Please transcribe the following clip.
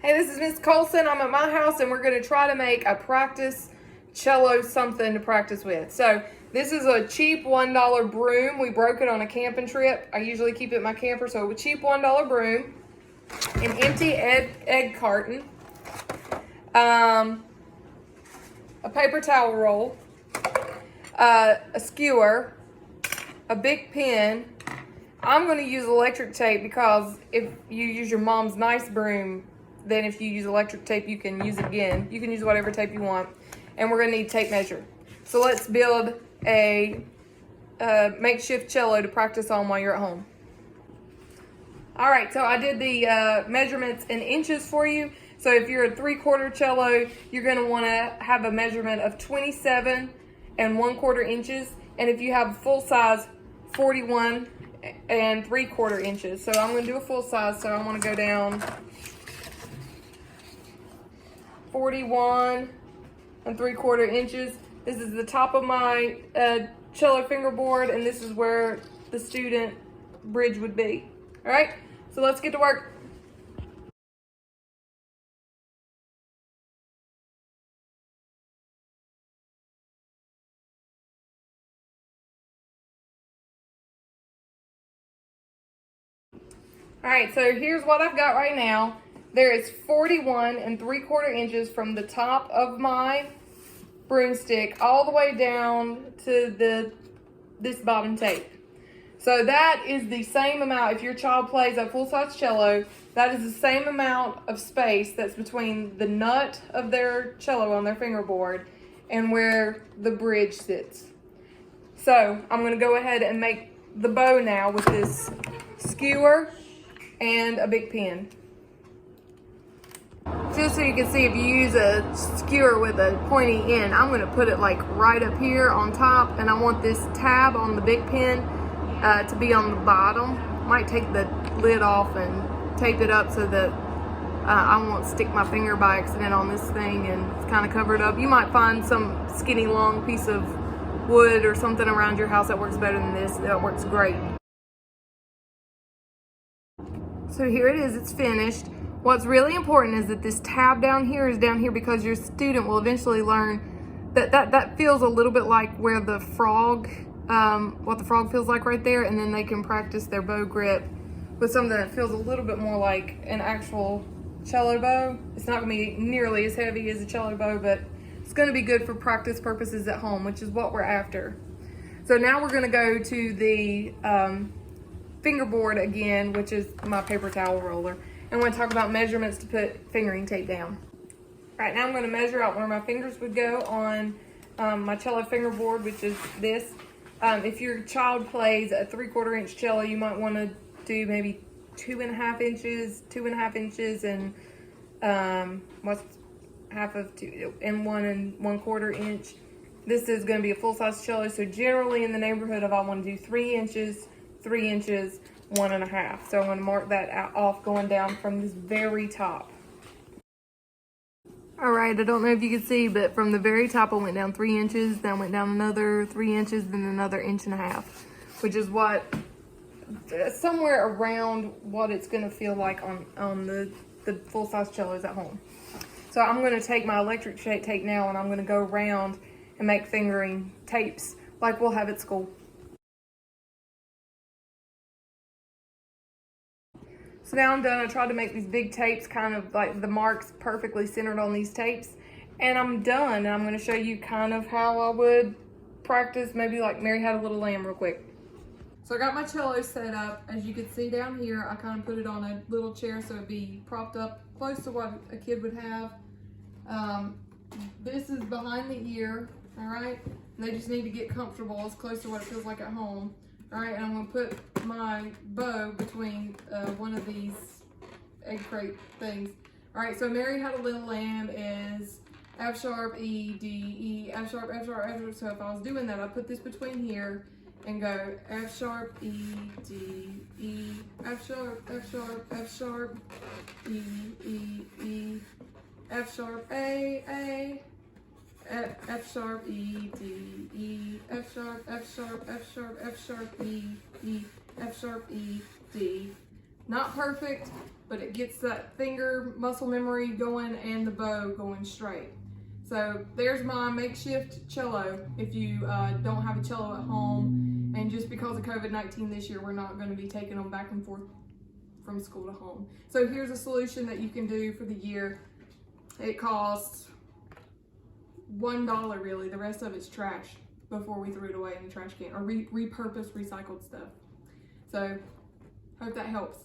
Hey, this is Miss Colson. I'm at my house and we're going to try to make a practice cello something to practice with. So this is a cheap $1 broom. We broke it on a camping trip. I usually keep it in my camper, so a cheap $1 broom, an empty egg carton, a paper towel roll, a skewer, a big pen. I'm going to use electric tape because if you use your mom's nice broom, then if you use electric tape, you can use it again. You can use whatever tape you want. And we're going to need tape measure. So let's build a makeshift cello to practice on while you're at home. All right, so I did the measurements in inches for you. So if you're a 3/4 cello, you're going to want to have a measurement of 27 1/4 inches. And if you have full size, 41 3/4 inches. So I'm going to do a full size, so I want to go down 41 3/4 inches. This is the top of my cello fingerboard, and this is where the student bridge would be. All right, so let's get to work. All right, so here's what I've got right now. There is 41 3/4 inches from the top of my broomstick all the way down to this bottom tape. So that is the same amount. If your child plays a full-size cello, that is the same amount of space that's between the nut of their cello on their fingerboard and where the bridge sits. So I'm going to go ahead and make the bow now with this skewer and a big pen. Just so you can see, if you use a skewer with a pointy end, I'm going to put it like right up here on top, and I want this tab on the big pen to be on the bottom. Might take the lid off and tape it up so that I won't stick my finger by accident on this thing and it's kind of covered up. You might find some skinny long piece of wood or something around your house that works better than this. That works great. So here it is, it's finished. What's really important is that this tab down here is down here because your student will eventually learn that feels a little bit like where the frog, what the frog feels like right there, and then they can practice their bow grip with something that feels a little bit more like an actual cello bow. It's not gonna be nearly as heavy as a cello bow, but it's gonna be good for practice purposes at home, which is what we're after. So now we're gonna go to the fingerboard again, which is my paper towel roller. And we're going to talk about measurements to put fingering tape down. Right now I'm going to measure out where my fingers would go on my cello fingerboard, which is this. If your child plays a 3/4 inch cello, you might want to do maybe 2.5 inches, and what's half of 2 and 1 1/4 inch. This is going to be a full-size cello, so generally in the neighborhood of I want to do 3 inches, 3 inches, 1.5. So I'm going to mark that off going down from this very top. All right, I don't know if you can see, but from the very top I went down 3 inches, then went down another 3 inches, then another 1.5 inches, which is what, somewhere around what it's going to feel like on the full-size cellos at home. So I'm going to take my electric tape now, and I'm going to go around and make fingering tapes like we'll have at school. So now I'm done. I tried to make these big tapes, kind of like the marks perfectly centered on these tapes, and I'm done. And I'm going to show you kind of how I would practice, maybe like Mary Had a Little Lamb real quick. So I got my cello set up. As you can see down here, I kind of put it on a little chair so it'd be propped up close to what a kid would have. This is behind the ear, all right? And they just need to get comfortable as close to what it feels like at home. All right, and I'm gonna put my bow between one of these egg crate things. All right, so Mary Had a Little Lamb is F sharp, E, D, E, F sharp, F sharp, F sharp. So if I was doing that, I'd put this between here and go F sharp, E, D, E, F sharp, F sharp, F sharp, E, E, E, F sharp, A, F sharp, E, D, E, F sharp, F sharp, F sharp, F sharp, E, E, F sharp, E, D. Not perfect, but it gets that finger muscle memory going and the bow going straight. So there's my makeshift cello if you don't have a cello at home. And just because of COVID-19 this year, we're not going to be taking them back and forth from school to home. So here's a solution that you can do for the year. It costs $1 really. The rest of it's trash before we threw it away in the trash can or repurpose recycled stuff. So hope that helps.